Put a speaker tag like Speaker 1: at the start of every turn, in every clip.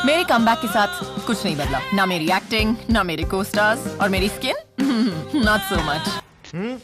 Speaker 1: मेरे कमबैक के साथ कुछ नहीं बदला, ना मेरी एक्टिंग, ना मेरे को-स्टार्स और मेरी स्किन नॉट सो मच।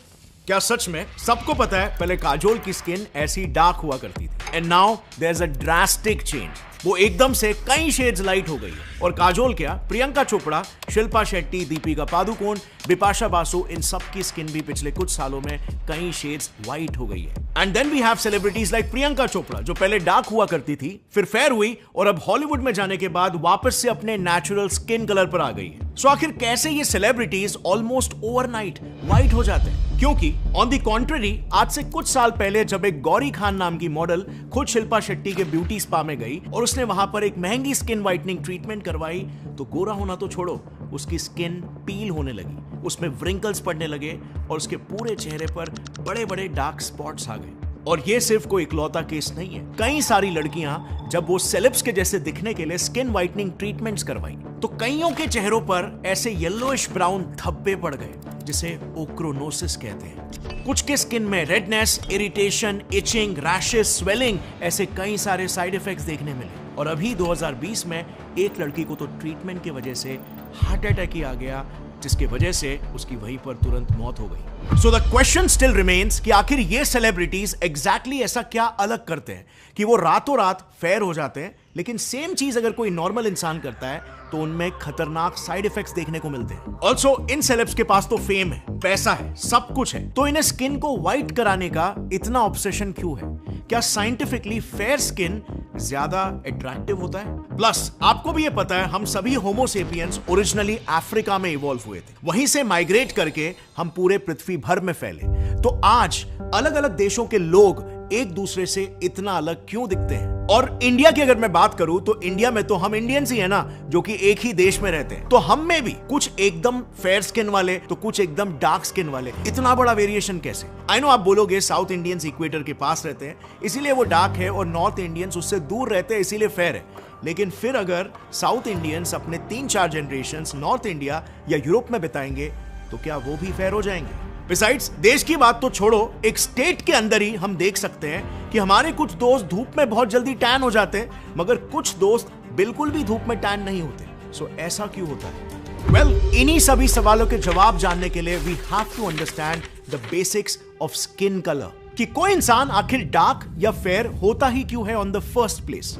Speaker 2: क्या सच में सबको पता है पहले काजोल की स्किन ऐसी डार्क हुआ करती थी and now there is a drastic change. वो एकदम से कई शेड्स लाइट हो गई है। और काजोल क्या, प्रियंका चोपड़ा, शिल्पा शेट्टी, दीपिका पादुकोण, बिपाशा बासु, इन सब की स्किन भी पिछले कुछ सालों में कई शेड्स व्हाइट हो गई है। And then we have celebrities like Priyanka Chopra जो पहले डार्क हुआ करती थी, फिर फेयर हुई और अब हॉलीवुड में जाने के बाद वापस से अपने नेचुरल स्किन कलर पर आ गई है। सो आखिर कैसे ये सेलिब्रिटीज ऑलमोस्ट ओवरनाइट व्हाइट हो जाते हैं? क्योंकि ऑन द कॉन्ट्ररी आज से कुछ साल पहले जब एक गौरी खान नाम की मॉडल खुद शिल्पा शेट्टी के ब्यूटी स्पा में गई और उसने वहां पर एक महंगी स्किन व्हाइटनिंग ट्रीटमेंट करवाई तो गोरा होना तो छोड़ो, उसकी स्किन पील होने लगी, उसमें व्रिंकल्स पड़ने लगे और उसके पूरे चेहरे पर बड़े बड़े डार्क स्पॉट्स आ गए। और ये सिर्फ कोई इकलौता केस नहीं है। कई सारी लड़कियां जब वो सेलेब्स के जैसे दिखने के लिए स्किन व्हाइटनिंग ट्रीटमेंट्स करवाई तो कईयों के चेहरों पर ऐसे येलोइश ब्राउन धब्बे पड़ गए जिसे ओक्रोनोसिस कहते हैं। कुछ के स्किन में redness, irritation, itching, rashes, swelling ऐसे कई सारे साइड इफेक्ट्स देखने मिले। और अभी 2020 में एक लड़की को तो ट्रीटमेंट की वजह से हार्ट अटैक ही आ गया जिसकी वजह से उसकी वहीं पर तुरंत मौत हो गई। So the question still remains कि आखिर ये सेलिब्रिटीज एग्जैक्टली ऐसा क्या अलग करते हैं कि वो रातों रात फेयर हो जाते हैं, लेकिन सेम चीज अगर कोई नॉर्मल इंसान करता है तो उनमें खतरनाक साइड इफेक्ट्स देखने को मिलते हैं। ऑल्सो इन सेलेब्स के पास तो फेम है, पैसा है, सब कुछ है, तो इन्हें स्किन को व्हाइट कराने का इतना ऑब्सेशन क्यों है? क्या साइंटिफिकली फेयर स्किन ज्यादा अट्रैक्टिव होता है? प्लस आपको भी ये पता है हम सभी होमो सेपियंस ओरिजिनली अफ्रीका में इवॉल्व हुए थे, वहीं से माइग्रेट करके हम पूरे पृथ्वी भर में फैले। तो आज अलग अलग देशों के लोग एक दूसरे से इतना अलग क्यों दिखते हैं? और इंडिया की अगर मैं बात करूं तो इंडिया में तो हम इंडियंस ही है ना, जो कि एक ही देश में रहते हैं। तो हम में भी कुछ एकदम फेयर स्किन वाले तो कुछ एकदम डार्क स्किन वाले, इतना बड़ा वेरिएशन कैसे? आई नो आप बोलोगे साउथ इंडियंस इक्वेटर के पास रहते हैं इसीलिए वो डार्क है और नॉर्थ इंडियंस उससे दूर रहते हैं इसीलिए फेयर है। लेकिन फिर अगर साउथ इंडियंस अपने 3-4 जनरेशंस नॉर्थ इंडिया या यूरोप में बिताएंगे तो क्या वो भी फेयर हो जाएंगे? बिसाइड्स देश की बात तो छोड़ो, एक स्टेट के अंदर ही हम देख सकते हैं कि हमारे कुछ दोस्त धूप में बहुत जल्दी टैन हो जाते हैं मगर कुछ दोस्त बिल्कुल भी धूप में टैन नहीं होते। सो ऐसा क्यों होता है? वेल, इन्हीं सभी सवालों के जवाब जानने के लिए we have to understand the basics of skin colour, कि कोई इंसान आखिर डार्क या फेयर होता ही क्यों है ऑन द फर्स्ट प्लेस।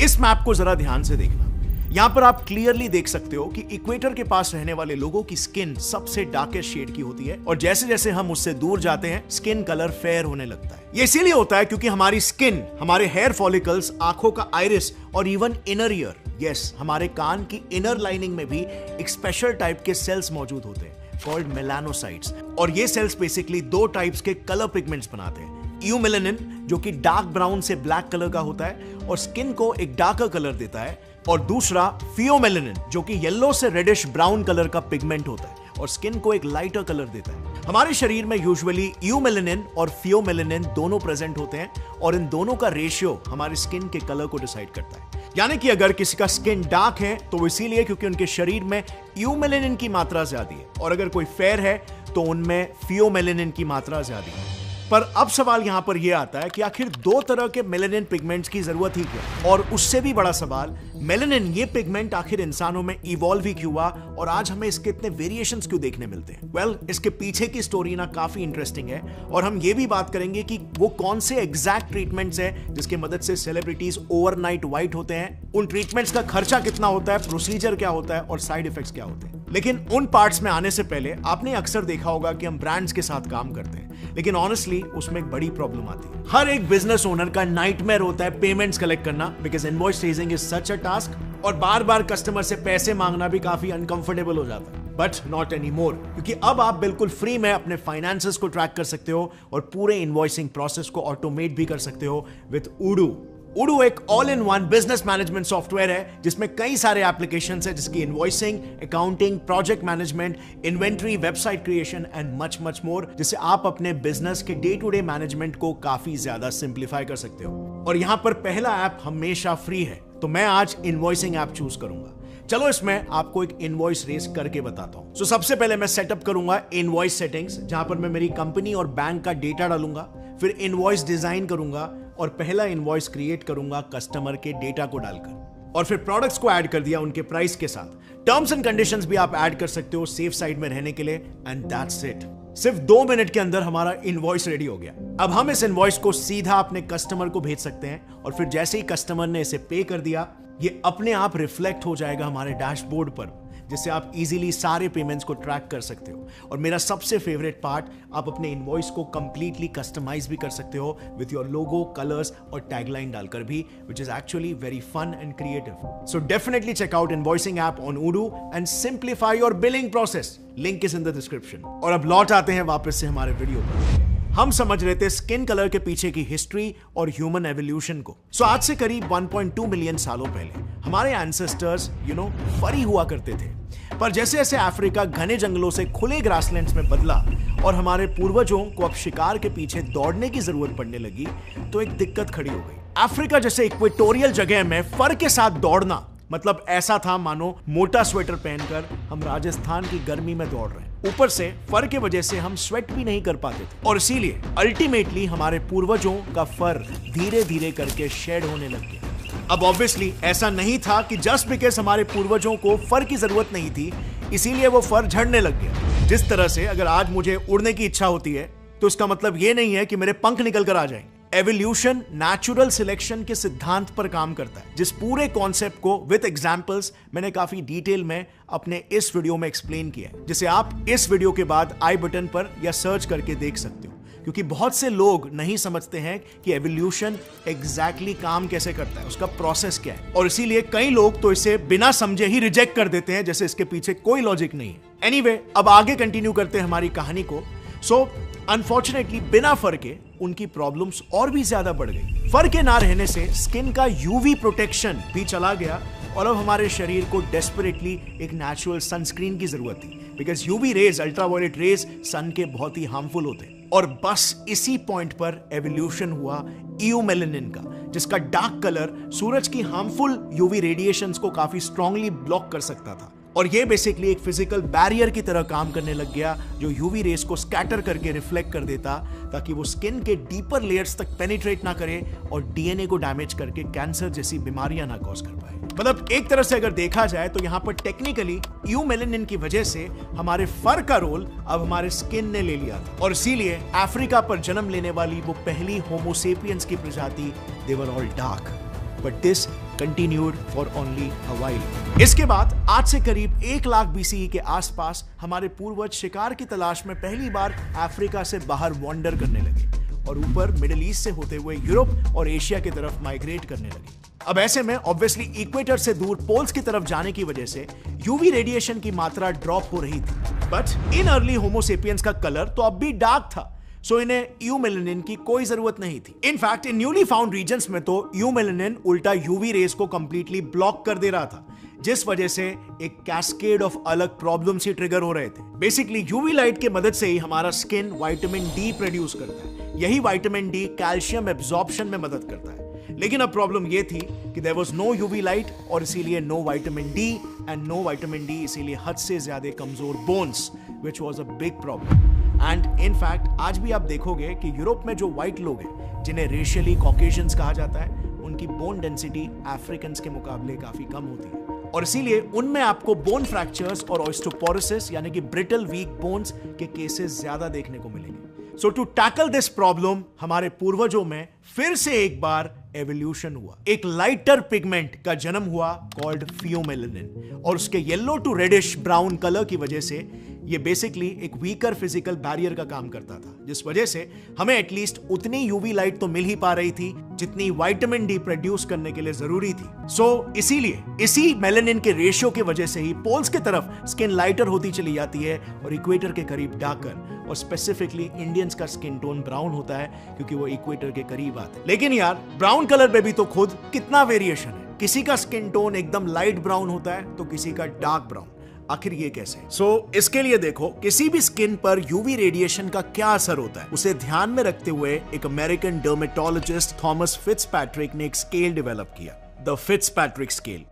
Speaker 2: इस मैप को जरा ध्यान से देखना। यहां पर आप क्लियरली देख सकते हो कि इक्वेटर के पास रहने वाले लोगों की स्किन सबसे डार्केस्ट शेड की होती है और जैसे जैसे हम उससे दूर जाते हैं स्किन कलर फेयर होने लगता है। ये इसीलिए होता है क्योंकि हमारी स्किन, हमारे हेयर फॉलिकल्स, आंखों का आइरिस और इवन इनर ईयर, यस हमारे कान की इनर लाइनिंग में भी एक स्पेशल टाइप के सेल्स मौजूद होते हैं कॉल्ड मेलानोसाइट्स। और ये सेल्स बेसिकली 2 टाइप्स के कलर पिगमेंट्स बनाते हैं। यूमेलेनिन जो कि डार्क ब्राउन से ब्लैक कलर का होता है और स्किन को एक डार्कर कलर देता है, और दूसरा फियोमेलेनिन जो कि येलो से रेडिश ब्राउन कलर का पिगमेंट होता है और स्किन को एक लाइटर कलर देता है। हमारे शरीर में यूजुअली यूमेलेनिन और फियोमेलेनिन दोनों प्रेजेंट होते हैं और इन दोनों का रेशियो हमारे स्किन के कलर को डिसाइड करता है। यानी कि अगर किसी का स्किन डार्क है तो वो इसीलिए क्योंकि उनके शरीर में यूमेलेनिन की मात्रा ज्यादा है, और अगर कोई फेयर है तो उनमें फियोमेलेनिन की मात्रा ज्यादा है। पर अब सवाल यहां पर यह आता है कि आखिर 2 तरह के मेलेनिन पिगमेंट्स की जरूरत ही क्यों? और उससे भी बड़ा सवाल, मेलेनिन ये पिगमेंट आखिर इंसानों में इवॉल्व ही क्यों हुआ और आज हमें इसके इतने वेरिएशंस क्यों देखने मिलते हैं? वेल, इसके पीछे की स्टोरी ना काफी इंटरेस्टिंग है और हम ये भी बात करेंगे कि वो कौन से एग्जैक्ट ट्रीटमेंट्स हैं जिसकी मदद से सेलिब्रिटीज ओवरनाइट व्हाइट होते हैं, उन ट्रीटमेंट्स का खर्चा कितना होता है, प्रोसीजर क्या होता है और साइड इफेक्ट्स क्या होते हैं। लेकिन उन पार्ट्स में आने से पहले आपने अक्सर देखा होगा कि हम ब्रांड्स के साथ काम करते हैं, लेकिन ऑनेस्टली उसमें एक बड़ी प्रॉब्लम आती है। हर एक बिजनेस ओनर का नाइटमेयर होता है पेमेंट्स कलेक्ट करना, because invoice raising is such a task, और बार बार कस्टमर से पैसे मांगना भी काफी अनकंफर्टेबल हो जाता है। बट नॉट एनी मोर, क्योंकि अब आप बिल्कुल फ्री में अपने फाइनेंसेस को ट्रैक कर सकते हो और पूरे इनवॉइसिंग प्रोसेस को ऑटोमेट भी कर सकते हो विद उडू। उडू एक all in one business management software है जिसमें कई सारे एप्लीकेशंस हैं जिसकी invoicing, accounting, project management, inventory, website creation and much much more, जिससे आप अपने बिजनेस के डे टू डे मैनेजमेंट को काफी ज्यादा सिंप्लीफाई कर सकते हो। और यहां पर पहला ऐप हमेशा फ्री है, तो मैं आज इनवॉइसिंग ऐप चूज करूंगा। चलो इसमें आपको एक इनवॉइस रेस करके बताता हूं। सो सबसे पहले मैं सेटअप करूंगा इनवॉइस सेटिंग्स, जहां पर मैं मेरी कंपनी और बैंक का डेटा डालूंगा, फिर इनवॉइस डिजाइन करूंगा और पहला इनवॉइस क्रिएट करूंगा कस्टमर के डेटा को डालकर। और फिर प्रोडक्ट्स को ऐड कर दिया उनके प्राइस के साथ। टर्म्स एंड कंडीशंस भी आप ऐड कर सकते हो सेफ साइड में रहने के लिए, एंड दैट्स इट। सिर्फ 2 मिनट के अंदर हमारा इनवॉइस रेडी हो गया। अब हम इस इनवॉइस को सीधा अपने कस्टमर को भेज सकते हैं, और फिर जैसे ही कस्टमर ने इसे पे कर दिया, ये अपने आप रिफ्लेक्ट हो जाएगा हमारे डैशबोर्ड पर, जिससे आप इजीली सारे पेमेंट्स को ट्रैक कर सकते हो। और मेरा सबसे फेवरेट पार्ट, आप अपने इनवॉइस को कंप्लीटली कस्टमाइज भी कर सकते हो विद योर लोगो, कलर्स और टैगलाइन डालकर भी, which is actually very fun and creative. So definitely check out invoicing app on Odoo and simplify your billing process. Link is in the description. और अब लौट आते हैं वापस से हमारे वीडियो पर। हम समझ रहे थे स्किन कलर के पीछे की हिस्ट्री और ह्यूमन एवोल्यूशन को। सो आज से करीब 1.2 मिलियन सालों पहले हमारे एंसेस्टर्स फरी हुआ करते थे। पर जैसे जैसे अफ्रीका घने जंगलों से खुले ग्रासलैंड्स में बदला और हमारे पूर्वजों को अब शिकार के पीछे दौड़ने की जरूरत पड़ने लगी, तो एक दिक्कत खड़ी हो गई। अफ्रीका जैसे इक्वेटोरियल जगह में फर के साथ दौड़ना मतलब ऐसा था मानो मोटा स्वेटर पहनकर हम राजस्थान की गर्मी में दौड़ रहे हैं। ऊपर से फर के वजह से हम स्वेट भी नहीं कर पाते थे, और इसीलिए अल्टीमेटली हमारे पूर्वजों का फर धीरे धीरे करके शेड होने लग गया। अब ऑब्वियसली ऐसा नहीं था कि जस्ट बिकॉज़ हमारे पूर्वजों को फर की जरूरत नहीं थी इसीलिए वो फर झड़ने लग गया। जिस तरह से अगर आज मुझे उड़ने की इच्छा होती है तो इसका मतलब ये नहीं है कि मेरे पंख निकल कर आ जाएंगे। एवोल्यूशन नेचुरल सिलेक्शन के सिद्धांत पर काम करता है, जिस पूरे कॉन्सेप्ट को विद एग्जांपल्स मैंने काफी डिटेल में अपने इस वीडियो में एक्सप्लेन किया है, जिसे आप इस वीडियो के बाद आई बटन पर या सर्च करके देख सकते हो। क्योंकि बहुत से लोग नहीं समझते हैं कि एवोल्यूशन एग्जैक्टली काम कैसे करता है, उसका प्रोसेस क्या है, और इसीलिए कई लोग तो इसे बिना समझे ही रिजेक्ट कर देते हैं, जैसे इसके पीछे कोई लॉजिक नहीं है। एनीवे, अब आगे कंटिन्यू करते हैं हमारी कहानी को। सो अनफॉर्चुनेटली बिना फर के उनकी प्रॉब्लम्स और भी ज्यादा बढ़ गई। फर के ना रहने से स्किन का यूवी प्रोटेक्शन भी चला गया, और अब हमारे शरीर को डेस्परेटली एक नेचुरल सनस्क्रीन की जरूरत थी, because UV rays, ultraviolet rays sun के बहुत ही हार्मफुल होते हैं। और बस इसी पॉइंट पर एवोल्यूशन हुआ ईयूमेलेनिन का, जिसका डार्क कलर सूरज की हार्मफुल यूवी रेडिएशंस को काफी स्ट्रांगली ब्लॉक कर सकता था। और ये बेसिकली एक फिजिकल बैरियर की तरह काम करने लग गया, जो यूवी रेस को स्कैटर करके रिफ्लेक्ट कर देता, ताकि वो स्किन के डीपर लेयर्स तक पेनिट्रेट ना करे और डीएनए को डैमेज करके कैंसर जैसी बीमारियां ना कॉज कर पाए। मतलब एक तरह से अगर देखा जाए तो यहां पर टेक्निकली ईयूमेलेनिन की वजह से हमारे फर का रोल अब हमारे स्किन ने ले लिया था, और इसीलिए अफ्रीका पर जन्म लेने वाली वो पहली होमोसेपियंस की प्रजाति, they were all dark, but this continued for only a while। इसके बाद आज से करीब 1 लाख BCE के आसपास हमारे पूर्वज शिकार की तलाश में पहली बार अफ्रीका से बाहर वॉन्डर करने लगे, और ऊपर मिडिल ईस्ट से होते हुए यूरोप और एशिया की तरफ माइग्रेट करने लगे। अब ऐसे में ऑब्वियसली इक्वेटर से दूर पोल्स की तरफ जाने की वजह से यूवी रेडिएशन की मात्रा ड्रॉप हो रही थी, बट इन अर्ली होमोसेपियंस का कलर तो अब भी डार्क था, सो इन्हें ईयूमेलेनिन की कोई जरूरत नहीं थी। In fact in newly found regions में तो ईयूमेलेनिन उल्टा यूवी रेस को कंप्लीटली ब्लॉक कर दे रहा था, जिस वजह से एक कैस्केड ऑफ अलग प्रॉब्लम्स ही ट्रिगर हो रहे थे। बेसिकली यूवी लाइट की मदद से ही हमारा स्किन विटामिन डी प्रोड्यूस करता है। यही विटामिन डी कैल्शियम एब्जॉर्प्शन में मदद करता है। लेकिन अब प्रॉब्लम यह थी कि there was no UV light, और इसीलिए no vitamin D, and no vitamin D इसीलिए हद से ज्यादा कमजोर bones, which was a big problem. And in fact आज भी आप देखोगे कि यूरोप में जो व्हाइट लोग हैं, जिन्हें रेशियली कॉकेशियंस कहा जाता है, उनकी बोन डेंसिटी अफ्रीकन्स के मुकाबले काफी कम होती है, और इसीलिए उनमें आपको बोन फ्रैक्चर्स और ऑस्टियोपोरोसिस यानी कि ब्रिटल वीक बोन्स के केसेस ज्यादा देखने को मिलेंगे। सो टू टैकल दिस प्रॉब्लम हमारे पूर्वजों में फिर से एक बार एवोल्यूशन हुआ। एक लाइटर पिगमेंट का जन्म हुआ कॉल्ड फियोमेलेनिन, और उसके yellow to reddish brown colour की वजह से ये बेसिकली एक वीकर फिजिकल बैरियर का काम करता था, जिस वजह से हमें एटलीस्ट उतनी यूवी लाइट तो मिल ही पा रही थी जितनी विटामिन डी प्रोड्यूस करने के लिए जरूरी थी। सो इसीलिए इसी मेलेनिन के रेशियो की वजह से ही पोल्स की तरफ स्किन लाइटर होती चली जाती है और इक्वेटर के करीब डार्कर, और स्पेसिफिकली इंडियंस का स्किन टोन ब्राउन होता है क्योंकि वो इक्वेटर के करीब आते हैं। लेकिन यार ब्राउन कलर में भी तो खुद कितना वेरिएशन है, किसी का स्किन टोन एकदम लाइट ब्राउन होता है तो किसी का डार्क ब्राउन। आखिर ये कैसे? इसके लिए देखो किसी भी स्किन पर यूवी रेडिएशन का क्या असर होता है, उसे ध्यान में रखते हुए एक अमेरिकन डर्मेटोलॉजिस्ट थॉमस फिट्जपैट्रिक ने एक स्केल डेवलप किया, द फिट्जपैट्रिक स्केल।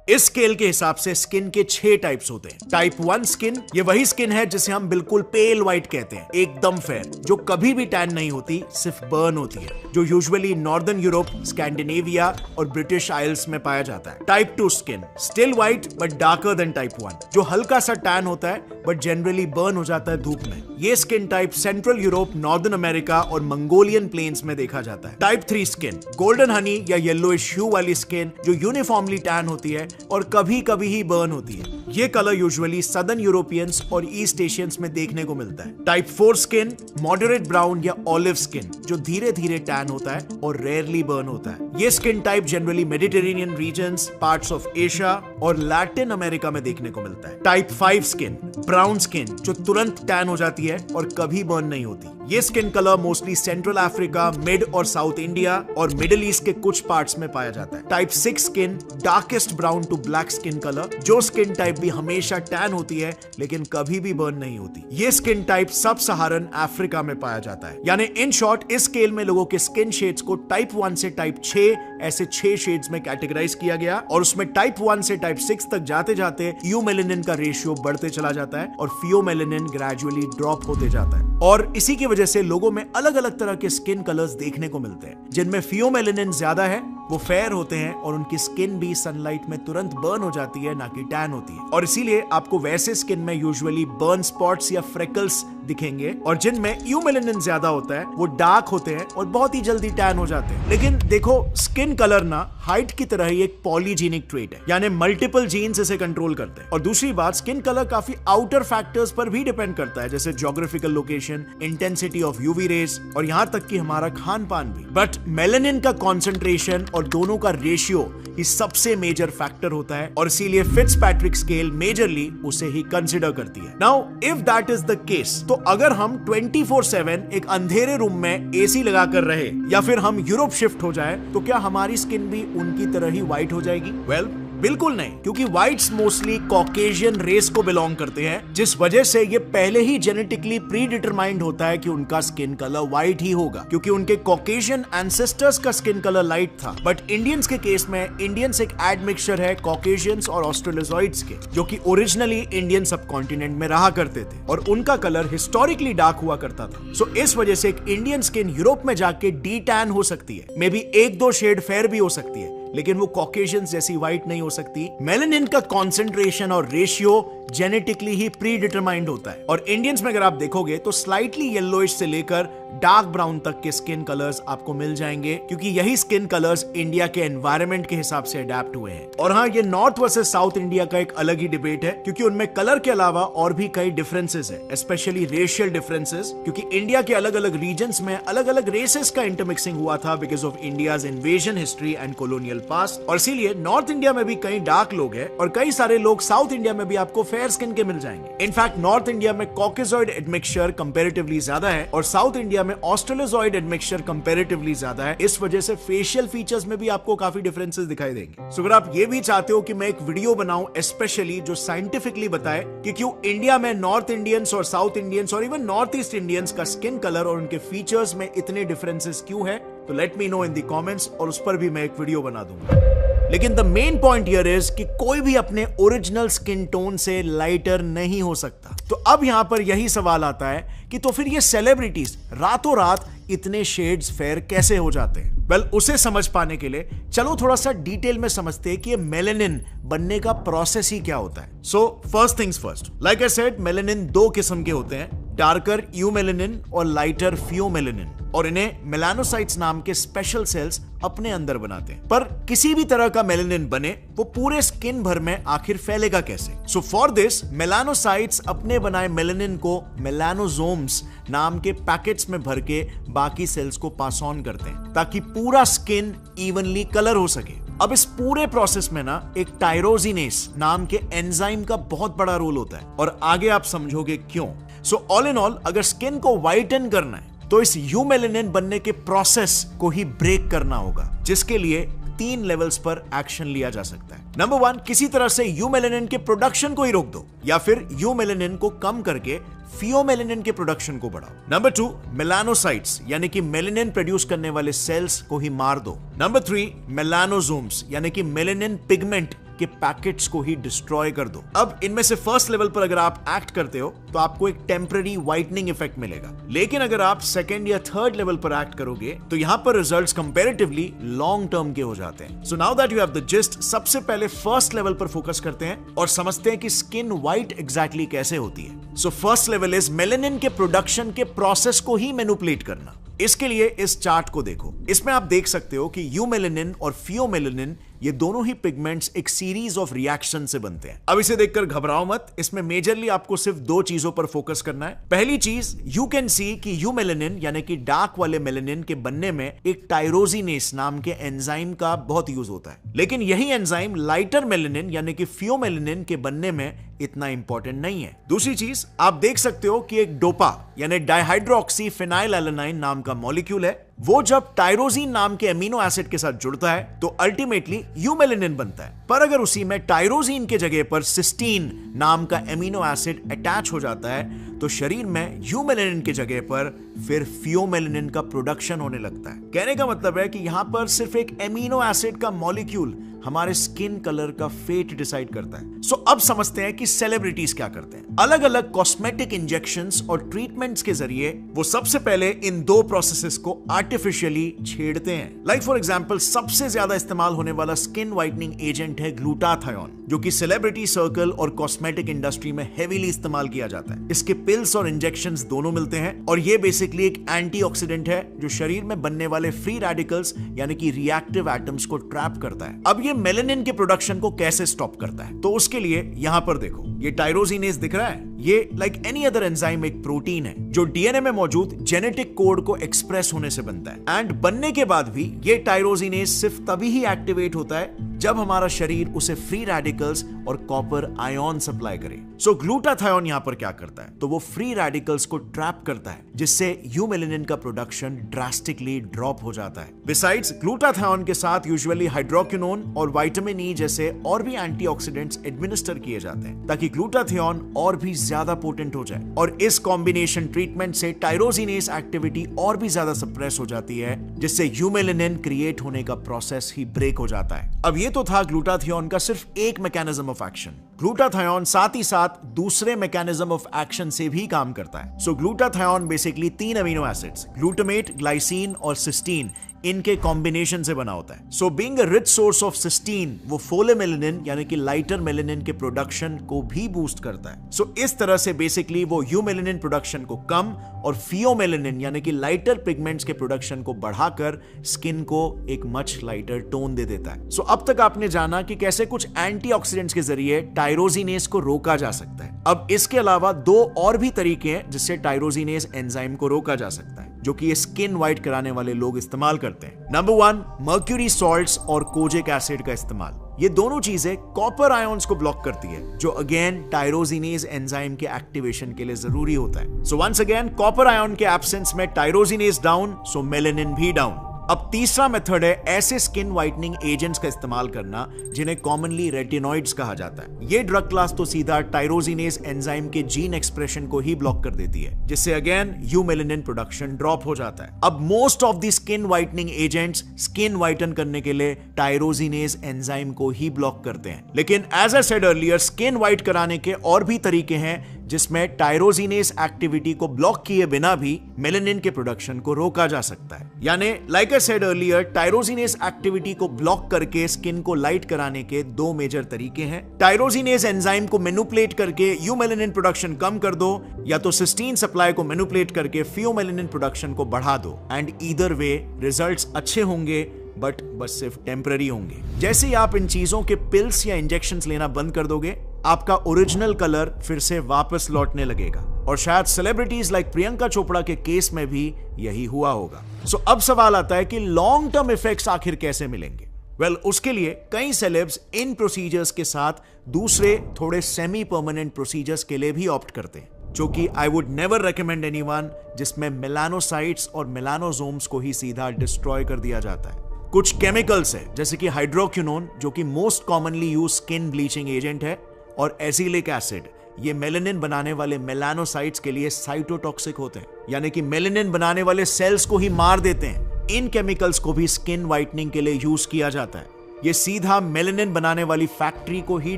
Speaker 2: इस स्केल के हिसाब से स्किन के 6 टाइप्स होते हैं। टाइप 1 स्किन, ये वही स्किन है जिसे हम बिल्कुल पेल व्हाइट कहते हैं, एकदम फेयर, जो कभी भी टैन नहीं होती, सिर्फ बर्न होती है, जो यूजुअली नॉर्दर्न यूरोप, स्कैंडिनेविया और ब्रिटिश आइल्स में पाया जाता है। Type 2 skin, still white but darker then type 1, जो हल्का सा टैन होता है बट जनरली बर्न हो जाता है धूप में। ये skin type central Europe, northern America और मंगोलियन प्लेन्स में देखा जाता है। टाइप 3 स्किन, गोल्डन हनी या येलोइश ह्यू वाली स्किन, जो यूनिफॉर्मली टैन होती है और कभी कभी ही बर्न होती है। ये कलर यूजुअली सदर्न यूरोपियंस और ईस्ट एशियंस में देखने को मिलता है। टाइप 4 स्किन, मॉडरेट ब्राउन या ऑलिव स्किन, जो धीरे धीरे टैन होता है और रेयरली बर्न होता है। ये skin type generally Mediterranean regions, parts of Asia और लैटिन अमेरिका में देखने को मिलता है। टाइप 5 स्किन, ब्राउन स्किन, जो तुरंत टैन हो जाती है और कभी बर्न नहीं होती। ये skin colour mostly central Africa, mid और साउथ इंडिया और मिडिल ईस्ट के कुछ पार्ट्स में पाया जाता है। Type 6 skin, darkest brown to black skin colour, जो स्किन टाइप भी हमेशा टैन होती है लेकिन कभी भी बर्न नहीं होती। ये स्किन टाइप सब सहारन अफ्रीका में पाया जाता है। यानी इन शॉर्ट इस स्केल में लोगों के स्किन शेड्स को टाइप 1 से टाइप 6 ऐसे 6 शेड्स में कैटेगराइज किया गया और उसमें टाइप 1 से टाइप 6 तक जाते जाते यूमेलेनिन का रेशियो बढ़ते चला जाता है और फियोमेलेनिन ग्रेजुअली ड्रॉप होते जाता है। और इसी की वजह से लोगों में अलग अलग तरह के स्किन कलर्स देखने को मिलते हैं। जिनमें फियोमेलेनिन ज्यादा है वो फेयर होते हैं और उनकी स्किन भी सनलाइट में तुरंत बर्न हो जाती है, ना कि टैन होती है। और इसीलिए आपको वैसे स्किन में यूजुअली बर्न स्पॉट्स या फ्रेकल्स दिखेंगे और जिनमें यूमेलेनिन ज्यादा होता है वो डार्क होते हैं और बहुत ही जल्दी टैन हो जाते हैं। लेकिन देखो, स्किन कलर ना हाइट की तरह ही एक पॉलीजीनिक ट्रेट है, यानी मल्टीपल जीन्स इसे कंट्रोल करते हैं। और दूसरी बात, स्किन कलर काफी आउटर फैक्टर्स पर भी डिपेंड करता है, जैसे geographical location, intensity of UV rays और यहां तक कि हमारा खान पान भी। बट मेलानिन का कॉन्सेंट्रेशन और दोनों का रेशियो ही सबसे मेजर फैक्टर होता है और इसीलिए फिट्जपैट्रिक स्केल मेजरली उसे ही कंसिडर करती है। Now if that is the case, तो अगर हम 24/7 एक अंधेरे रूम में एसी लगाकर रहे या फिर हम यूरोप शिफ्ट हो जाए, तो क्या हमारी स्किन भी उनकी तरह ही व्हाइट हो जाएगी? वेल, बिल्कुल नहीं, क्योंकि व्हाइट्स मोस्टली कॉकेशियन रेस को बिलोंग करते हैं, जिस वजह से ये पहले ही जेनेटिकली प्री डिटरमाइंड होता है कि उनका स्किन कलर व्हाइट ही होगा, क्योंकि उनके कॉकेशियन एंसेस्टर्स का स्किन कलर लाइट था। बट इंडियंस के केस में इंडियंस एक एडमिक्सचर है कॉकेशियंस और ऑस्ट्रेलोजॉइड्स के, जो कि ओरिजिनली इंडियन सबकॉन्टिनेंट में रहा करते थे और उनका कलर हिस्टोरिकली डार्क हुआ करता था। सो इस वजह से एक इंडियन स्किन यूरोप में जाके डी टैन हो सकती है, मे बी 1-2 शेड फेयर भी हो सकती है, लेकिन वो कॉकेशियंस जैसी व्हाइट नहीं हो सकती। मेलानिन का कॉन्सेंट्रेशन और रेशियो जेनेटिकली ही प्री डिटरमाइंड होता है और इंडियंस में अगर आप देखोगे तो स्लाइटली येलोइश से लेकर डार्क ब्राउन तक के स्किन कलर्स आपको मिल जाएंगे, क्योंकि यही स्किन कलर्स इंडिया के एनवायरनमेंट के हिसाब से अडेप्ट हुए हैं। और हाँ, ये नॉर्थ वर्सेस साउथ इंडिया का एक अलग ही डिबेट है, क्योंकि उनमें कलर के अलावा और भी कई डिफरेंसेस है, स्पेशली रेशियल डिफरेंसेस, क्योंकि इंडिया के अलग अलग रीजन्स में अलग अलग रेसेस का इंटरमिक्सिंग हुआ था because of India's invasion history and colonial past. और इसीलिए नॉर्थ इंडिया में भी कई डार्क लोग हैं और कई सारे लोग साउथ इंडिया में भी आपको फेयर स्किन के मिल जाएंगे। इनफैक्ट नॉर्थ इंडिया में कॉकेजॉइड एडमिक्सचर कंपैरेटिवली ज्यादा है और साउथ इंडिया में ऑस्ट्रेलोजॉइड एडमिक्सचर कंपैरेटिवली ज्यादा है। इस वजह से फेशियल फीचर्स में भी आपको काफी डिफरेंसेस दिखाई देंगे। सो अगर आप ये भी चाहते हो कि मैं एक वीडियो बनाऊं स्पेशली जो साइंटिफिकली बताए कि क्यों इंडिया में नॉर्थ इंडियंस और साउथ इंडियंस और इवन नॉर्थ ईस्ट इंडियंस का स्किन कलर और उनके फीचर्स में इतने डिफरेंसेस क्यों है, तो let me know in the comments और उस पर भी मैं एक वीडियो बना दूंगा। लेकिन the main point here is कि कोई भी अपने ओरिजिनल स्किन टोन से लाइटर नहीं हो सकता। तो अब यहां पर यही सवाल आता है कि तो फिर ये सेलिब्रिटीज रातों रात इतने शेड्स फेयर कैसे हो जाते हैं? वेल, उसे समझ पाने के लिए चलो थोड़ा सा डिटेल में समझते हैं कि ये मेलानिन बनने का प्रोसेस ही क्या होता है। So first things first, like I said, melanin 2 किस्म के होते हैं, डार्कर यूमेलानिन और लाइटर फियोमेलानिन, और इन्हें मेलानोसाइट्स नाम के स्पेशल सेल्स अपने अंदर बनाते हैं। पर किसी भी तरह का मेलानिन बने वो पूरे स्किन भर में आखिर फैलेगा कैसे? सो फॉर दिस मेलानोसाइट्स अपने बनाए मेलानिन को मेलानोसोम्स नाम के पैकेट्स में भर के बाकी सेल्स को पास ऑन करते हैं ताकि पूरा स्किन इवनली कलर हो सके। अब इस पूरे प्रोसेस में ना एक टायरोसिनेस नाम के एंजाइम का बहुत बड़ा रोल होता है और आगे आप समझोगे क्यों। सो ऑल इन ऑल, अगर स्किन को व्हाइटन करना है तो इस यूमेलानिन बनने के प्रोसेस को ही ब्रेक करना होगा, जिसके लिए 3 लेवल्स पर एक्शन लिया जा सकता है। नंबर 1, किसी तरह से यूमेलानिन के प्रोडक्शन को ही रोक दो, या फिर यूमेलानिन को कम करके फियोमेलानिन के प्रोडक्शन को बढ़ाओ। नंबर 2, मेलानोसाइट्स यानी कि मेलानिन प्रोड्यूस करने वाले सेल्स को ही मार दो। नंबर 3, मेलानोसोम्स यानी कि मेलानिन पिगमेंट के पैकेट्स को ही डिस्ट्रॉय कर दो। अब इनमें से फर्स्ट लेवल पर अगर आप एक्ट करते हो तो आपको एक टेम्पररी व्हाइटनिंग इफेक्ट मिलेगा, लेकिन अगर आप सेकंड या थर्ड लेवल पर एक्ट करोगे तो यहां पर रिजल्ट्स कंपैरेटिवली लॉन्ग टर्म के हो जाते हैं। So now that you have the gist, सबसे पहले फर्स्ट लेवल पर फोकस करते हैं और समझते हैं कि स्किन व्हाइट एग्जैक्टली कैसे होती है। So first level is melanin के प्रोडक्शन के प्रोसेस को ही मैनिपुलेट करना। इसके लिए इस चार्ट को देखो, इसमें आप देख सकते हो कि यूमेलानिन और फियोमेलानिन ये दोनों ही पिगमेंट्स एक सीरीज ऑफ रिएक्शन से बनते हैं। अब इसे देखकर घबराओ मत, इसमें मेजरली आपको सिर्फ दो चीजों पर फोकस करना है। पहली चीज, यू कैन सी कि यूमेलानिन यानी कि डार्क वाले मेलानिन के बनने में एक टायरोजिनेस नाम के एंजाइम का बहुत यूज होता है, लेकिन यही एंजाइम लाइटर मेलानिन यानी कि फियोमेलानिन के बनने में इतना इंपॉर्टेंट नहीं है। दूसरी चीज, आप देख सकते हो कि एक डोपा यानी डाइहाइड्रोक्सी फिनाइलएलानाइन नाम का मॉलिक्यूल है, वो जब टायरोजीन नाम के अमीनो एसिड के साथ जुड़ता है तो अल्टीमेटली यूमेलानिन बनता है। पर अगर उसी में टायरोजीन के जगह पर सिस्टीन नाम का अमीनो एसिड अटैच हो जाता है तो शरीर में यूमेलानिन की जगह पर फिर फियोमेलानिन का प्रोडक्शन होने लगता है। कहने का मतलब है कि यहां पर सिर्फ एक अमीनो एसिड का मॉलिक्यूल हमारे स्किन कलर का फेट डिसाइड करता है। सो अब समझते हैं कि सेलिब्रिटीज क्या करते हैं। अलग अलग कॉस्मेटिक इंजेक्शंस और ट्रीटमेंट्स के जरिए वो सबसे पहले इन दो प्रोसेसेस को आर्टिफिशियली छेड़ते हैं। लाइक फॉर एग्जांपल, सबसे ज्यादा इस्तेमाल होने वाला स्किन व्हाइटनिंग एजेंट है ग्लूटाथायोन, जो कि सेलिब्रिटी सर्कल और कॉस्मेटिक इंडस्ट्री में हेवीली इस्तेमाल किया जाता है। इसके पिल्स और इंजेक्शंस दोनों मिलते हैं और ये बेसिकली एक एंटीऑक्सीडेंट है जो शरीर में बनने वाले फ्री रेडिकल्स यानी कि रिएक्टिव एटम्स को ट्रैप करता है। अब ये मेलानिन के प्रोडक्शन को कैसे स्टॉप करता है, तो उसके लिए यहां पर देखो, ये टायरोजिनेज दिख रहा है। ये लाइक एनी अदर एंजाइम एक प्रोटीन है जो डीएनए में मौजूद जेनेटिक कोड को एक्सप्रेस होने से बनता है, एंड बनने के बाद भी ये टायरोजिनेज सिर्फ तभी ही एक्टिवेट होता है जब हमारा शरीर उसे फ्री रेडिकल्स और कॉपर आयन सप्लाई करे। सो ग्लूटाथायोन यहां पर क्या करता है, तो वो फ्री रेडिकल्स को ट्रैप करता है, जिससे यूमेलानिन का प्रोडक्शन ड्रास्टिकली ड्रॉप हो जाता है। बिसाइड्स, ग्लूटाथायोन के साथ यूजुअली हाइड्रोक्विनोन और विटामिन ई जैसे और भी एंटीऑक्सीडेंट्स एडमिनिस्टर किए जाते हैं ताकि ग्लूटाथायोन और भी ज्यादा पोटेंट हो जाए, और इस कॉम्बिनेशन ट्रीटमेंट से टायरोजिनेज एक्टिविटी और भी ज्यादा सप्रेस हो जाती है, जिससे यूमेलानिन क्रिएट होने का प्रोसेस ही ब्रेक हो जाता है। अब ये तो था ग्लूटाथियोन का सिर्फ एक मैकेनिज्म ऑफ एक्शन। ग्लूटाथायोन साथ ही साथ दूसरे मैकेनिज्म ऑफ एक्शन से भी काम करता है। So glutathione basically 3 amino acids glutamate, glycine और सिस्टीन इनके कॉम्बिनेशन से बना होता है। So being a rich source of cysteine, वो फोलेमेलानिन यानी कि लाइटर मेलानिन के प्रोडक्शन को भी बूस्ट करता है। सो इस तरह से बेसिकली वो यूमेलानिन प्रोडक्शन को कम और फियोमेलानिन यानी कि लाइटर पिगमेंट्स के प्रोडक्शन को बढ़ाकर स्किन को एक मच लाइटर टोन दे देता है। सो अब तक आपने जाना कि कैसे कुछ एंटीऑक्सीडेंट्स के जरिए टायरोजिनेज को रोका जा सकता है। अब इसके अलावा 2 और भी तरीके हैं जिससे टायरोजिनेज एंजाइम को रोका जा सकता है, जो कि ये स्किन व्हाइट कराने वाले लोग इस्तेमाल करते हैं। नंबर 1, मर्क्यूरी सॉल्ट्स और कोजिक एसिड का इस्तेमाल। ये दोनों चीजें कॉपर आयंस को ब्लॉक करती है, जो अगेन टायरोजिनेज एंजाइम के एक्टिवेशन के लिए जरूरी होता है। So once again, copper ion के एब्सेंस में टायरोजिनेज डाउन, सो मेलानिन भी डाउन। अब तीसरा मेथड है ऐसे स्किन व्हाइटनिंग एजेंट्स का इस्तेमाल करना जिन्हें कॉमनली रेटिनॉइड्स कहा जाता है। ये ड्रग क्लास तो सीधा टायरोजिनेज एंजाइम के जीन एक्सप्रेशन को ही ब्लॉक कर देती है, जिससे अगेन यूमेलानिन प्रोडक्शन ड्रॉप हो जाता है। अब most of the skin whitening agents skin whiten करने के लिए टायरोजिनेज एंजाइम को ही ब्लॉक करते हैं, लेकिन as I said earlier, skin white कराने के और भी तरीके हैं जिसमें टायरोजिनेज एक्टिविटी को ब्लॉक किए बिना भी मेलानिन के प्रोडक्शन को रोका जा सकता है। यानी like I said earlier, tyrosinase activity को ब्लॉक करके स्किन को लाइट कराने के 2 मेजर तरीके हैं। टायरोजिनेज एंजाइम को मैनिपुलेट करके यूमेलानिन प्रोडक्शन कम कर दो, या तो सिस्टीन सप्लाई को मैनिपुलेट करके फियोमेलानिन प्रोडक्शन को बढ़ा दो। एंड ईदर वे रिजल्ट्स अच्छे होंगे, बट बस सिर्फ टेम्पररी होंगे। जैसे ही आप इन चीजों के पिल्स या इंजेक्शंस लेना बंद कर दोगे, आपका ओरिजिनल कलर फिर से वापस लौटने लगेगा, और शायद सेलिब्रिटीज लाइक प्रियंका चोपड़ा के केस में भी यही हुआ होगा। सो अब सवाल आता है कि लॉन्ग टर्म इफेक्ट्स आखिर कैसे मिलेंगे। वेल, उसके लिए कई सेलेब्स इन प्रोसीजर्स के साथ दूसरे थोड़े सेमी परमानेंट प्रोसीजर्स के लिए भी ऑप्ट करते हैं, जो कि I would never recommend anyone, जिसमें मेलानोसाइट्स और मेलानोसोम्स को ही सीधा डिस्ट्रॉय कर दिया जाता है। कुछ केमिकल्स है जैसे कि हाइड्रोक्विनोन, जो कि most commonly use skin bleaching agent है, और एसिलिक एसिड, ये मेलानिन बनाने वाले मेलानोसाइट्स के लिए साइटोटॉक्सिक होते हैं, यानी कि मेलानिन बनाने वाले सेल्स को ही मार देते हैं। इन केमिकल्स को भी स्किन व्हाइटनिंग के लिए यूज किया जाता है। ये सीधा मेलेनिन बनाने वाली फैक्ट्री को ही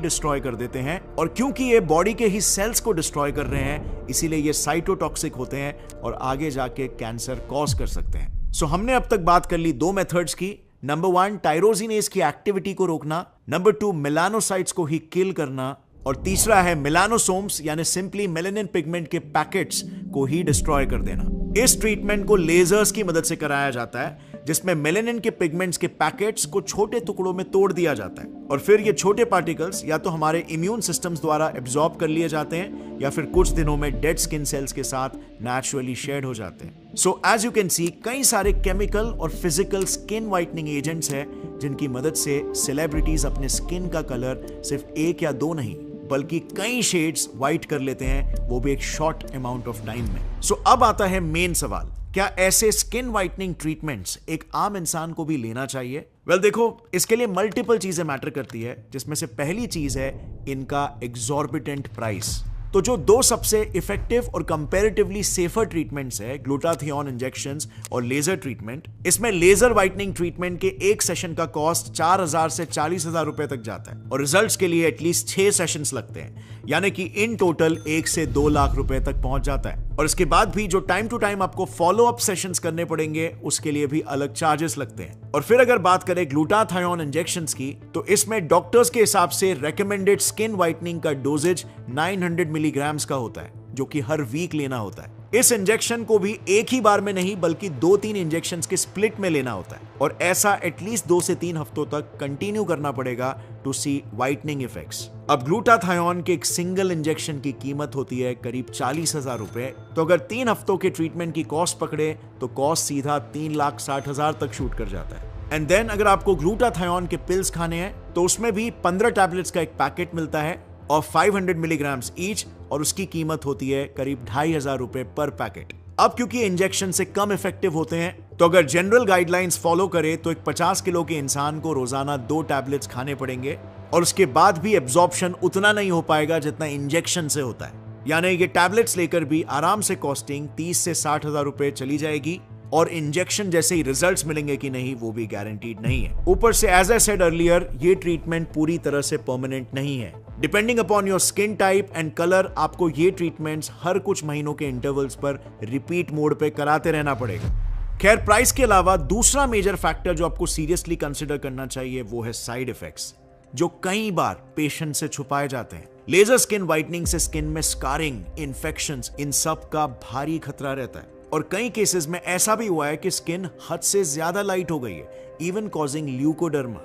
Speaker 2: डिस्ट्रॉय कर देते हैं, और क्योंकि ये बॉडी के ही सेल्स को डिस्ट्रॉय कर रहे हैं, इसीलिए ये साइटोटॉक्सिक होते हैं और आगे जाके कैंसर कॉज कर सकते हैं। सो हमने अब तक बात कर ली 2 मेथड्स की। नंबर 1 टायरोसिनेज की एक्टिविटी को रोकना, नंबर 2 मेलानोसाइट्स को ही किल करना, और तीसरा है मेलानोसोम्स यानी सिंपली मेलेनिन पिगमेंट के पैकेट्स को ही डिस्ट्रॉय कर देना। इस ट्रीटमेंट को लेजर्स की मदद से कराया जाता है, जिसमें मेलेनिन के पिगमेंट्स के पैकेट्स को छोटे टुकड़ों में तोड़ दिया जाता है, और फिर ये छोटे पार्टिकल्स या तो हमारे इम्यून सिस्टम्स द्वारा एब्जॉर्ब कर लिए जाते हैं या फिर कुछ दिनों में डेड स्किन सेल्स के साथ नेचुरली शेड हो जाते हैं। So as you can see, कई सारे केमिकल और फिजिकल स्किन व्हाइटनिंग एजेंट्स हैं जिनकी मदद से सेलिब्रिटीज अपने स्किन का कलर सिर्फ 1 या 2 नहीं बल्कि कई शेड्स व्हाइट कर लेते हैं, वो भी एक शॉर्ट अमाउंट ऑफ टाइम में। सो अब आता है मेन सवाल, क्या ऐसे स्किन व्हाइटनिंग ट्रीटमेंट्स एक आम इंसान को भी लेना चाहिए? वेल देखो, इसके लिए मल्टीपल चीजें मैटर करती है, जिसमें से पहली चीज है इनका एग्जॉर्बिटेंट प्राइस। तो जो 2 सबसे इफेक्टिव और कंपैरेटिवली सेफर ट्रीटमेंट्स है, ग्लूटाथियोन इंजेक्शंस और लेजर ट्रीटमेंट, इसमें लेजर व्हाइटनिंग ट्रीटमेंट के एक सेशन का कॉस्ट 4,000 से 40,000 रुपए तक जाता है, और रिजल्ट्स के लिए एटलीस्ट 6 सेशंस लगते हैं, यानी कि इन टोटल 1 से 2 लाख रुपए तक पहुंच जाता है। और इसके बाद भी जो टाइम टू टाइम आपको फॉलो अप सेशंस करने पड़ेंगे, उसके लिए भी अलग चार्जेस लगते हैं। और फिर अगर बात करें ग्लूटाथियोन इंजेक्शंस की, तो इसमें डॉक्टर्स के हिसाब से रेकमेंडेड स्किन व्हाइटनिंग का डोजेज 900 मिलीग्राम्स का होता है, जो कि हर वीक लेना होता है। इस इंजेक्शन को भी एक ही बार में नहीं बल्कि 2-3 इंजेक्शंस के स्प्लिट में लेना होता है, और ऐसा एटलीस्ट 2 से 3 हफ्तों तक कंटिन्यू करना पड़ेगा टू सी व्हाइटनिंग इफेक्ट्स। अब ग्लूटाथियोन के एक सिंगल इंजेक्शन की कीमत होती है करीब 40,000 रुपए, तो अगर 3 हफ्तों के ट्रीटमेंट की कॉस्ट पकड़े तो कॉस्ट सीधा 3,60,000 तक शूट कर जाता है। एंड देन अगर आपको ग्लूटाथियोन के पिल्स खाने हैं तो उसमें भी 15 टैबलेट्स का एक पैकेट मिलता है और 500 मिलीग्राम्स ईच, और उसकी कीमत होती है करीब 2,500 रुपए पर पैकेट। अब क्योंकि इंजेक्शन से कम इफेक्टिव होते हैं, तो अगर जनरल गाइडलाइंस फॉलो करे तो एक 50 किलो के इंसान को रोजाना 2 टैबलेट्स खाने पड़ेंगे, और उसके बाद भी एब्जॉर्प्शन उतना नहीं हो पाएगा जितना इंजेक्शन से होता है। यानी ये टैबलेट्स लेकर भी आराम से कॉस्टिंग 30 से 60,000 रुपए चली जाएगी, और इंजेक्शन जैसे ही रिजल्ट्स मिलेंगे कि नहीं वो भी गारंटीड नहीं है। ऊपर से एज आई सेड अर्लियर, ये ट्रीटमेंट पूरी तरह से परमानेंट नहीं है। Depending upon your skin type and colour, आपको ये ट्रीटमेंट्स हर कुछ महीनों के इंटरवल्स पर रिपीट मोड पे कराते रहना पड़ेगा। खैर, प्राइस के अलावा दूसरा मेजर फैक्टर जो आपको सीरियसली कंसिडर करना चाहिए वो है साइड इफेक्ट्स, जो कई बार पेशेंट से छुपाए जाते हैं। लेजर स्किन व्हाइटनिंग से स्किन में स्कारिंग, इन्फेक्शंस, इन सब का भारी खतरा रहता है, और कई केसेस में ऐसा भी हुआ है कि स्किन हद से ज्यादा लाइट हो गई है, इवन कॉजिंग ल्यूकोडर्मा।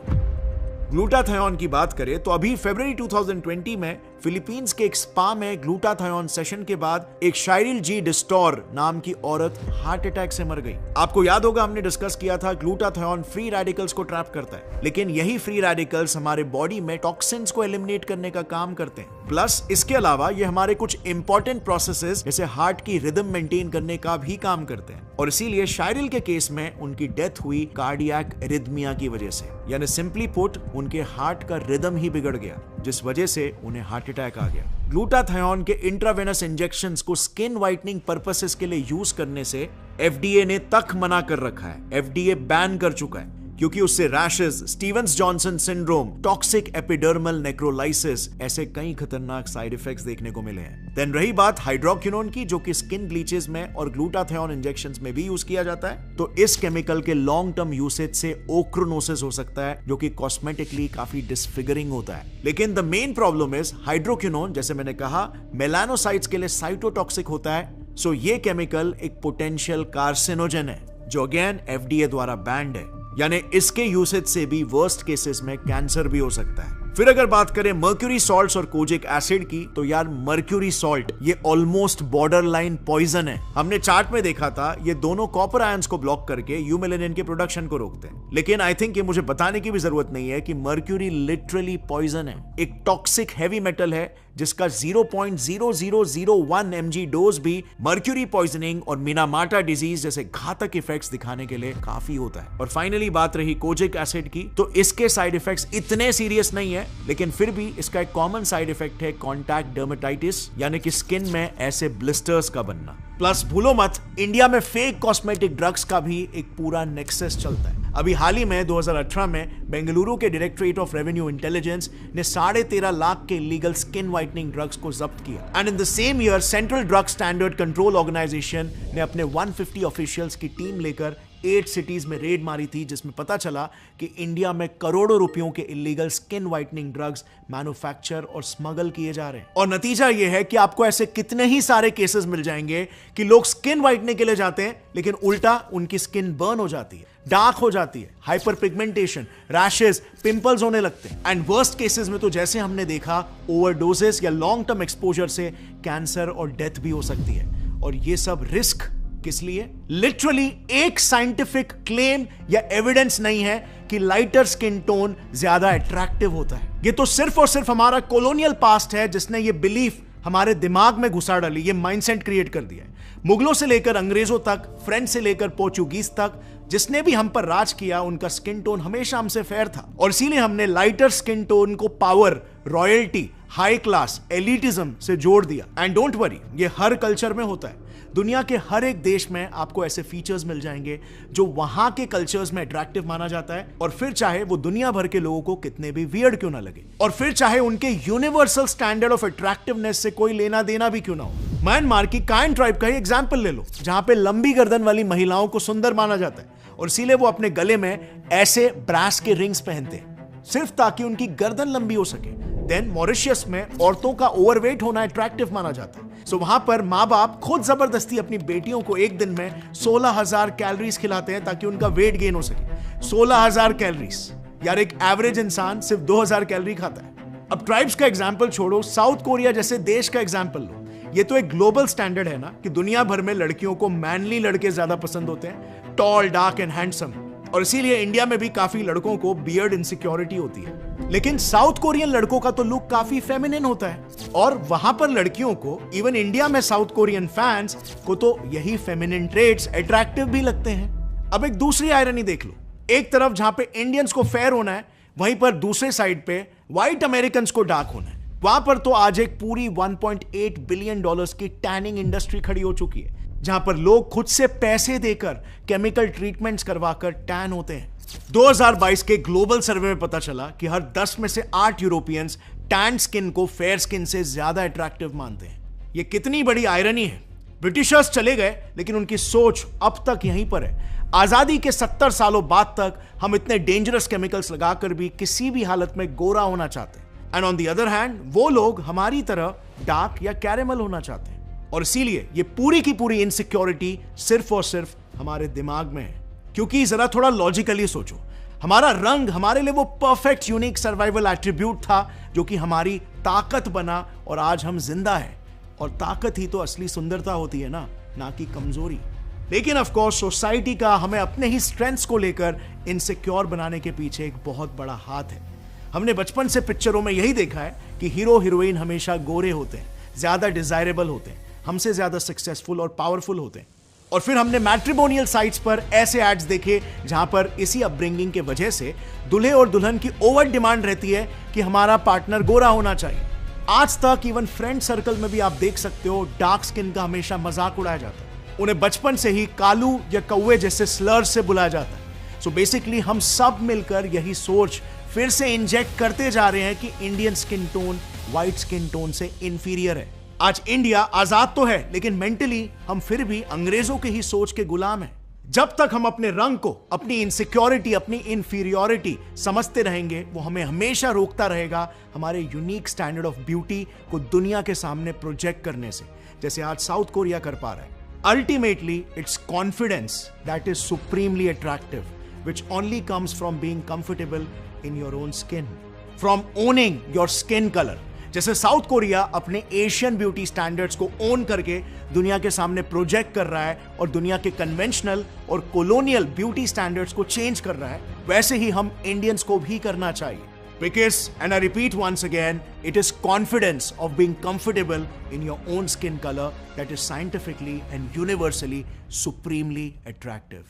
Speaker 2: ग्लूटाथियोन की बात करें तो अभी फरवरी 2020 में फिलीपींस के एक स्पा में ग्लूटाथियोन सेशन के बाद एक शायरिल जी डिस्टोर नाम की औरत हार्ट अटैक से मर गई। आपको याद होगा हमने डिस्कस किया था ग्लूटाथियोन फ्री रेडिकल्स को ट्रैप करता है, लेकिन यही फ्री रेडिकल्स हमारे बॉडी में टॉक्सिन्स को एलिमिनेट करने का काम करते हैं। प्लस इसके अलावा ये हमारे कुछ इंपॉर्टेंट प्रोसेसेस जैसे हार्ट की रिदम मेंटेन करने का भी काम करते हैं, और इसीलिए शायरिल के केस में उनकी डेथ हुई कार्डियक एरिथमिया की वजह से, यानी सिंपली पुट उनके हार्ट का रिदम ही बिगड़ गया, जिस वजह से उन्हें हार्ट अटैक आ गया। ग्लूटाथियोन के इंट्रावेनस इंजेक्शंस को स्किन व्हाइटनिंग पर्पसेस के लिए यूज करने से एफडीए ने तक मना कर रखा है, एफडीए बैन कर चुका है, क्योंकि उससे rashes, Stevens Johnson syndrome, toxic epidermal necrolysis, ऐसे कई खतरनाक साइड इफेक्ट्स देखने को मिले हैं। देन रही बात हाइड्रोक्विनोन की, जो कि स्किन ब्लीचेस में और ग्लूटाथियोन इंजेक्शंस में भी यूज किया जाता है, तो इस केमिकल के लॉन्ग टर्म यूसेज से ओक्रोनोसिस हो सकता है, जो कि कॉस्मेटिकली काफी डिसफिगरिंग होता है। लेकिन the main problem is hydroquinone, जैसे मैंने कहा, मेलानोसाइट्स के लिए साइटोटॉक्सिक होता है, सो ये केमिकल एक पोटेंशियल कार्सिनोजन है, जो अगेन एफडीए द्वारा बैंड है, यानी इसके यूसेज से भी वर्स्ट केसेस में कैंसर भी हो सकता है। फिर अगर बात करें मर्क्यूरी सॉल्ट्स और कोजिक एसिड की, तो यार मर्क्यूरी सॉल्ट ये ऑलमोस्ट बॉर्डर लाइन पॉइजन है। हमने चार्ट में देखा था ये दोनों कॉपर आयंस को ब्लॉक करके यूमेलेनिन के प्रोडक्शन को रोकते हैं, लेकिन आई थिंक ये मुझे बताने की भी जरूरत नहीं है कि मर्क्यूरी लिटरली पॉइजन है, एक टॉक्सिक हैवी मेटल है जिसका 0.0001 mg डोज भी मर्क्यूरी पॉइजनिंग और मिनामाटा डिजीज जैसे घातक इफेक्ट्स दिखाने के लिए काफी होता है। और फाइनली बात रही कोजिक एसिड की, तो इसके साइड इफेक्ट्स इतने सीरियस नहीं है, लेकिन फिर भी इसका एक कॉमन साइड इफेक्ट है कॉन्टैक्ट डर्मेटाइटिस, यानी कि स्किन में ऐसे ब्लिस्टर्स का बनना। प्लस भूलो मत, इंडिया में फेक कॉस्मेटिक ड्रग्स का भी एक पूरा नेक्सस चलता है। अभी हाल ही में 2018 में बेंगलुरु के डायरेक्टरेट ऑफ रेवेन्यू इंटेलिजेंस ने 13.5 लाख के इलीगल स्किन व्हाइटनिंग ड्रग्स को जब्त किया। And in the same year central drug standard control organisation ने अपने 150 ऑफिशियल्स की टीम लेकर 8 सिटीज में रेड मारी थी, जिसमें पता चला कि इंडिया में करोड़ों रुपयों के illegal skin whitening drugs manufacture और स्मगल किए जा रहे हैं। और नतीजा यह है कि आपको ऐसे कितने ही सारे केसेस मिल जाएंगे कि लोग स्किन व्हाइटनिंग के लिए जाते हैं, लेकिन उल्टा उनकी स्किन बर्न हो जाती है, डार्क हो जाती है, हाइपर पिगमेंटेशन, रैशेस, पिंपल्स होने लगते हैं। एंड वर्स्ट केसेस में तो जैसे हमने देखा, ओवरडोजेस या लॉन्ग टर्म एक्सपोजर से कैंसर और डेथ भी हो सकती है। और ये सब रिस्क किस लिए? लिटरली एक साइंटिफिक क्लेम या एविडेंस नहीं है कि लाइटर स्किन टोन ज्यादा अट्रैक्टिव होता है। ये तो सिर्फ और सिर्फ हमारा कॉलोनियल पास्ट है जिसने ये बिलीफ हमारे दिमाग में घुसा डाली, ये माइंडसेट क्रिएट कर दिया है। मुगलों से लेकर अंग्रेजों तक, फ्रेंच से लेकर पोर्चुगीज तक, जिसने भी हम पर राज किया उनका स्किन टोन हमेशा हमसे फेयर था। और इसीलिए हमने लाइटर स्किन टोन को power, royalty, high class, elitism से जोड़ दिया। एंड डोंट वरी, ये हर कल्चर में होता है। दुनिया के हर एक देश में आपको ऐसे फीचर्स मिल जाएंगे जो वहां के कल्चर्स में अट्रैक्टिव माना जाता है, और फिर चाहे वो दुनिया भर के लोगों को कितने भी वियर्ड क्यों ना लगे, और फिर चाहे उनके यूनिवर्सल स्टैंडर्ड ऑफ अट्रैक्टिवनेस से कोई लेना देना भी क्यों ना हो। म्यांमार की कायन ट्राइब का ही एग्जाम्पल ले लो, जहां पे लंबी गर्दन वाली महिलाओं को सुंदर माना जाता है, और इसीलिए वो अपने गले में ऐसे ब्रास के रिंग्स पहनते हैं सिर्फ ताकि उनकी गर्दन लंबी हो सके। देन मॉरिशस में औरतों का ओवरवेट होना अट्रैक्टिव माना जाता है। सो वहां पर माँ बाप खुद जबरदस्ती अपनी बेटियों को एक दिन में 16,000 कैलोरीज खिलाते हैं ताकि उनका वेट गेन हो सके। 16,000 कैलोरीज, यार एक एवरेज इंसान सिर्फ 2,000 कैलोरी खाता है। अब ट्राइब्स का एग्जाम्पल छोड़ो, साउथ कोरिया जैसे देश का एग्जाम्पल लो। ये तो एक ग्लोबल स्टैंडर्ड है ना कि दुनिया भर में लड़कियों को मैनली लड़के ज्यादा पसंद होते हैं, टॉल, डार्क एंड हैंडसम। और इसीलिए इंडिया में भी काफी लड़कों को बियर्ड इनसिक्योरिटी होती है। लेकिन साउथ कोरियन लड़कों का तो लुक काफी फेमिनिन होता है, और वहां पर लड़कियों को, इवन इंडिया में साउथ कोरियन फैंस को तो यही फेमिनिन ट्रेट्स अट्रैक्टिव भी लगते हैं। अब एक दूसरी आयरनी देख लो, एक तरफ जहां पे इंडियंस को फेयर होना है, वहीं पर दूसरे साइड पे व्हाइट अमेरिकन को डार्क होना है। वहां पर तो आज एक पूरी $1.8 बिलियन की टैनिंग इंडस्ट्री खड़ी हो चुकी है, जहां पर लोग खुद से पैसे देकर केमिकल ट्रीटमेंट्स करवाकर टैन होते हैं। 2022 के ग्लोबल सर्वे में पता चला कि हर 10 में से 8 यूरोपियंस टैन स्किन को फेयर स्किन से ज्यादा अट्रैक्टिव मानते हैं। यह कितनी बड़ी आयरनी है। ब्रिटिशर्स चले गए, लेकिन उनकी सोच अब तक यहीं पर है। आजादी के 70 सालों बाद तक हम इतने डेंजरस केमिकल्स लगाकर भी किसी भी हालत में गोरा होना चाहते हैं। And on the other hand वो लोग हमारी तरह डार्क या कैरेमल होना चाहते हैं। और इसीलिए ये पूरी की पूरी इनसिक्योरिटी सिर्फ और सिर्फ हमारे दिमाग में है। क्योंकि जरा थोड़ा लॉजिकली सोचो, हमारा रंग हमारे लिए वो परफेक्ट यूनिक सर्वाइवल एट्रीब्यूट था जो कि हमारी ताकत बना, और आज हम जिंदा हैं। और ताकत ही तो असली सुंदरता होती है ना कि कमजोरी। लेकिन ऑफ कोर्स सोसाइटी का हमें अपने ही स्ट्रेंथ्स को लेकर इनसिक्योर बनाने के पीछे एक बहुत बड़ा हाथ है। हमने बचपन से पिक्चरों में यही देखा है कि हीरो हीरोइन हमेशा गोरे होते हैं, ज्यादा डिजायरेबल होते हैं, हमसे ज्यादा सक्सेसफुल और पावरफुल होते हैं। और फिर हमने मैट्रिमोनियल साइट्स पर ऐसे एड्स देखे जहां पर इसी अपब्रिंगिंग के वजह से दूल्हे और दुल्हन की ओवर डिमांड रहती है कि हमारा पार्टनर गोरा होना चाहिए। आज तक इवन फ्रेंड सर्कल में भी आप देख सकते हो, डार्क स्किन का हमेशा मजाक उड़ाया जाता है। उन्हें बचपन से ही कालू या कौवे जैसे स्लर्स से बुलाया जाता है। सो बेसिकली हम सब मिलकर यही सोच फिर से इंजेक्ट करते जा रहे हैं कि Indian skin tone white skin tone से इंफीरियर है। आज इंडिया आजाद तो है, लेकिन मेंटली हम फिर भी अंग्रेजों के ही सोच के गुलाम हैं। जब तक हम अपने रंग को, अपनी इनसिक्योरिटी, अपनी इंफीरियरिटी समझते रहेंगे, वो हमें हमेशा रोकता रहेगा हमारे यूनिक स्टैंडर्ड ऑफ ब्यूटी को दुनिया के सामने प्रोजेक्ट करने से, जैसे आज साउथ कोरिया कर पा रहा है। Ultimately it's confidence that is supremely attractive, which only comes from being comfortable in your own skin, from owning your skin color। जैसे साउथ कोरिया अपने एशियन ब्यूटी स्टैंडर्ड्स को ओन करके दुनिया के सामने प्रोजेक्ट कर रहा है और दुनिया के कन्वेंशनल और कॉलोनियल ब्यूटी स्टैंडर्ड्स को चेंज कर रहा है, वैसे ही हम इंडियंस को भी करना चाहिए। Because, and I repeat once again, it is confidence of being comfortable in your own skin color that is scientifically and universally supremely attractive.